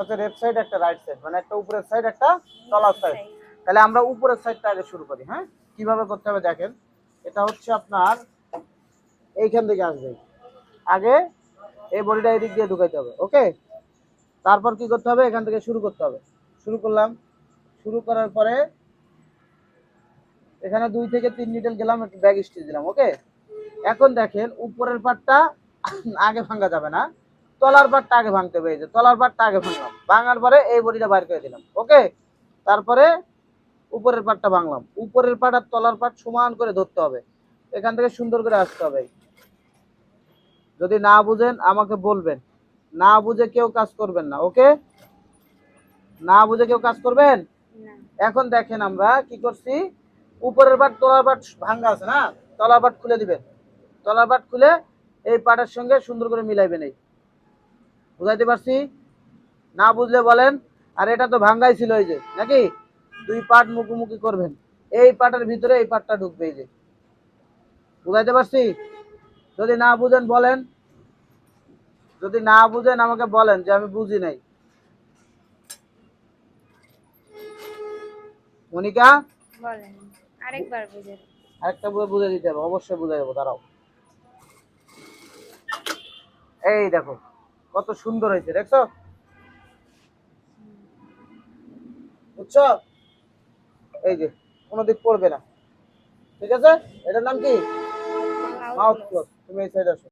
হচ্ছে left side একটা right side, মানে একটা উপরের সাইড একটা তলার সাইড। তাহলে আমরা উপরের সাইডটা আগে শুরু করি। হ্যাঁ, কিভাবে করতে হবে দেখেন। এটা হচ্ছে আপনার এইখান থেকে আসবে, আগে এই বডিটা এই দিক দিয়ে ঢুকাইতে হবে। ওকে, তারপর কি করতে হবে, এখান থেকে শুরু করতে হবে। শুরু করলাম, শুরু করার পরে এখানে 2 থেকে 3 নিডল গেলাম, একটু ব্যাক স্টিচ দিলাম। ওকে, এখন দেখেন উপরের পাটটা আগে ভাঙা যাবে না, তলার পাটটা আগে ভাঙতে হবে। এই যে তলার পাটটা আগে ভাঙলাম, ভাঙার পরে এই বডিটা বাইর করে দিলাম। ওকে, তারপরে উপরের পাটটা ভাঙলাম, উপরের পাট আর তলার পাট সমান করে ধরতে হবে, এখান থেকে সুন্দর করে আসতে হবে। যদি না বুঝেন আমাকে বলবেন, না বুঝে কেউ কাজ করবেন না। ওকে, না বুঝে কেউ কাজ করবেন না। এখন দেখেন আমরা কি করছি, উপরের পাট তলার পাট ভাঙা আছে না, তলার পাট খুলে দিবেন। তলার পাট খুলে এই পাটের সঙ্গে সুন্দর করে মিলাইবেন। এই বুঝাইতে পারছি? না বুঝলে বলেন। আর এটা তো ভাঙ্গাই ছিল, এই যে নাকি 2 পাট মুখোমুখি করবেন, এই পাটের ভিতরে এই পাটটা ঢুকবে। এই যে বুঝাইতে পারছি? যদি না বুঝেন বলেন, যদি না বুঝেন আমাকে বলেন যে আমি বুঝি নাই। মনিকা বলেন, আরেকবার বুঝে। আরেকটা বুঝে দিতে হবে, অবশ্যই বুঝাই দেবো, দাঁড়াও। এই দেখো কত সুন্দর হয়েছে, দেখছো? বুঝছো? এই যে কোনো দিক পড়বে না। ঠিক আছে, এটার নাম কি? Mouth cloth. তুমি এই সাইড আসো।